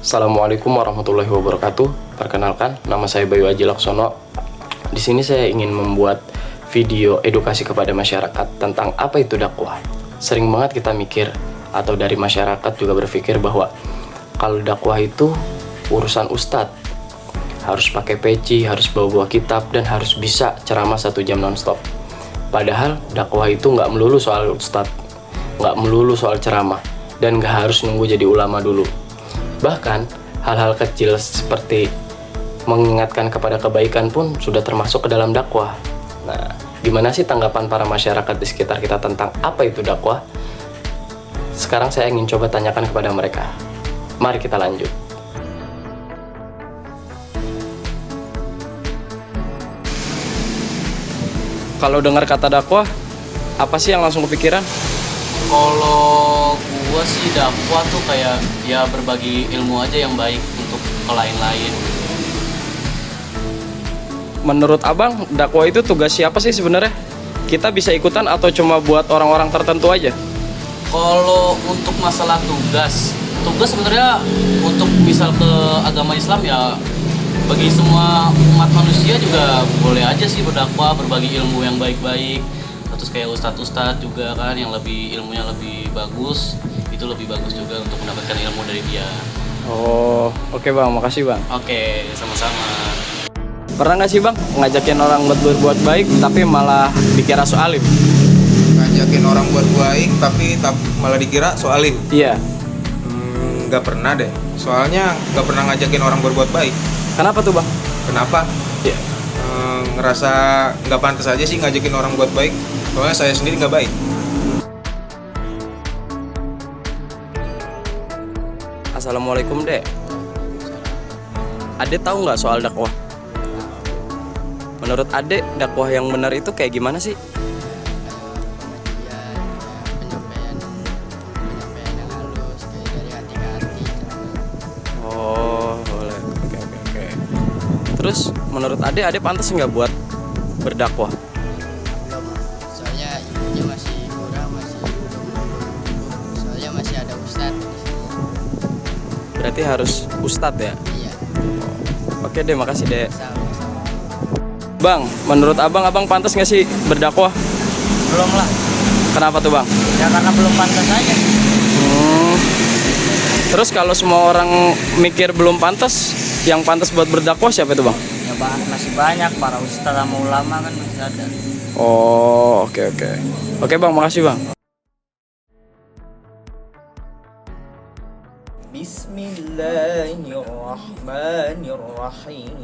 Assalamualaikum warahmatullahi wabarakatuh. Perkenalkan, nama saya Bayu Aji Laksono. Di sini saya ingin membuat video edukasi kepada masyarakat tentang apa itu dakwah. Sering banget kita mikir atau dari masyarakat juga berpikir bahwa kalau dakwah itu urusan ustadz, harus pakai peci, harus bawa kitab, dan harus bisa ceramah 1 jam nonstop. Padahal dakwah itu nggak melulu soal ustadz, nggak melulu soal ceramah, dan nggak harus nunggu jadi ulama dulu. Bahkan hal-hal kecil seperti mengingatkan kepada kebaikan pun sudah termasuk ke dalam dakwah. Nah, gimana sih tanggapan para masyarakat di sekitar kita tentang apa itu dakwah? Sekarang saya ingin coba tanyakan kepada mereka. Mari kita lanjut. Kalau dengar kata dakwah, apa sih yang langsung kepikiran? Kalau gua sih dakwah tuh kayak ya berbagi ilmu aja yang baik untuk ke lain-lain. Menurut abang, dakwah itu tugas siapa sih sebenarnya? Kita bisa ikutan atau cuma buat orang-orang tertentu aja? Kalau untuk masalah tugas sebenarnya untuk misal ke agama Islam ya bagi semua umat manusia juga boleh aja sih berdakwah, berbagi ilmu yang baik-baik. Terus kayak ustadz-ustadz juga kan yang ilmunya lebih bagus, itu lebih bagus juga untuk mendapatkan ilmu dari dia. Oh, oke bang, makasih bang. Oke, sama-sama. Pernah nggak sih bang ngajakin orang buat berbuat baik tapi malah dikira soalim? Ngajakin orang buat baik tapi malah dikira soalim? Iya. Nggak pernah deh. Soalnya nggak pernah ngajakin orang berbuat baik. Kenapa tuh bang? Kenapa? Iya. Ngerasa nggak pantas aja sih ngajakin orang buat baik. Soalnya saya sendiri nggak baik. Assalamualaikum dek. Adek tahu nggak soal dakwah? Menurut adek, dakwah yang benar itu kayak gimana sih? Penyampaian yang halus kayak dari hati ke hati. Oh, boleh. Oke. Terus menurut adek pantas nggak buat berdakwah? Soalnya ilmunya masih kurang, soalnya masih ada ustadz di sini. Berarti harus ustadz ya? Iya, Oke deh, makasih dek. sama-sama. Bang, menurut abang pantas nggak sih berdakwah? Belum lah. Kenapa tuh bang? Ya karena belum pantas aja. Terus kalau semua orang mikir belum pantas, yang pantas buat berdakwah siapa itu bang? Ya masih banyak para ustadz sama ulama kan masih ada. Oh, oke. Oke bang, makasih bang. Bismillahirrahmanirrahim.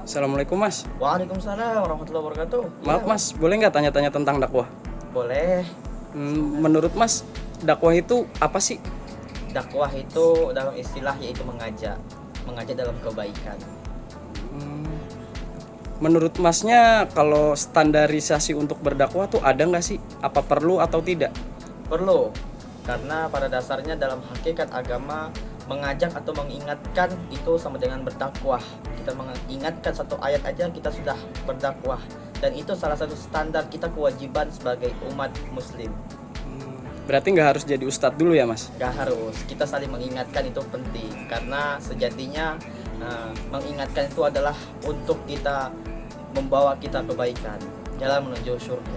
Assalamualaikum mas. Waalaikumsalam warahmatullahi wabarakatuh. Maaf mas, boleh nggak tanya-tanya tentang dakwah? Boleh. Menurut mas, dakwah itu apa sih? Dakwah itu dalam istilah yaitu mengajak dalam kebaikan. Menurut masnya, kalau standarisasi untuk berdakwah tuh ada nggak sih? Apa perlu atau tidak? Perlu, karena pada dasarnya dalam hakikat agama mengajak atau mengingatkan itu sama dengan berdakwah. Kita mengingatkan satu ayat aja kita sudah berdakwah, dan itu salah satu standar kita kewajiban sebagai umat muslim. Berarti nggak harus jadi ustadz dulu ya mas? Gak harus, kita saling mengingatkan itu penting, karena sejatinya mengingatkan itu adalah untuk kita membawa kita kebaikan, jalan menuju surga.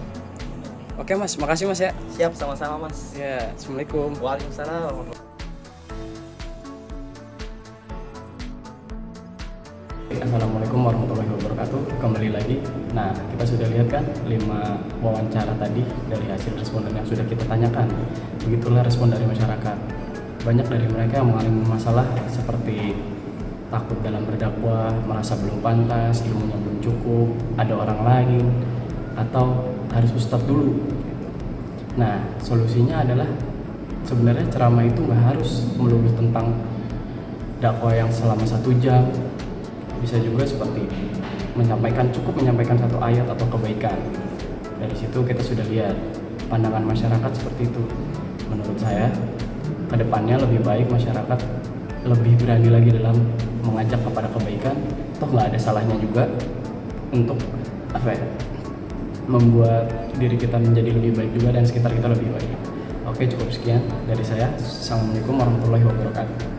Oke mas, makasih mas ya. Siap, sama-sama mas. Ya, assalamualaikum. Waalaikumsalam. Assalamualaikum warahmatullahi wabarakatuh. Kembali lagi. Nah, kita sudah lihat kan 5 wawancara tadi dari hasil responden yang sudah kita tanyakan. Begitulah respon dari masyarakat. Banyak dari mereka yang mengalami masalah seperti takut dalam berdakwah, merasa belum pantas, ilmunya belum cukup, ada orang lain, atau harus ustadz dulu. Nah, solusinya adalah sebenarnya ceramah itu nggak harus melulu tentang dakwah yang selama 1 jam. Bisa juga seperti cukup menyampaikan satu ayat atau kebaikan. Dari situ kita sudah lihat pandangan masyarakat seperti itu. Menurut saya, kedepannya lebih baik masyarakat lebih berani lagi dalam mengajak kepada kebaikan. Toh nggak ada salahnya juga untuk membuat diri kita menjadi lebih baik juga dan sekitar kita lebih baik. Oke, cukup sekian dari saya. Assalamualaikum warahmatullahi wabarakatuh.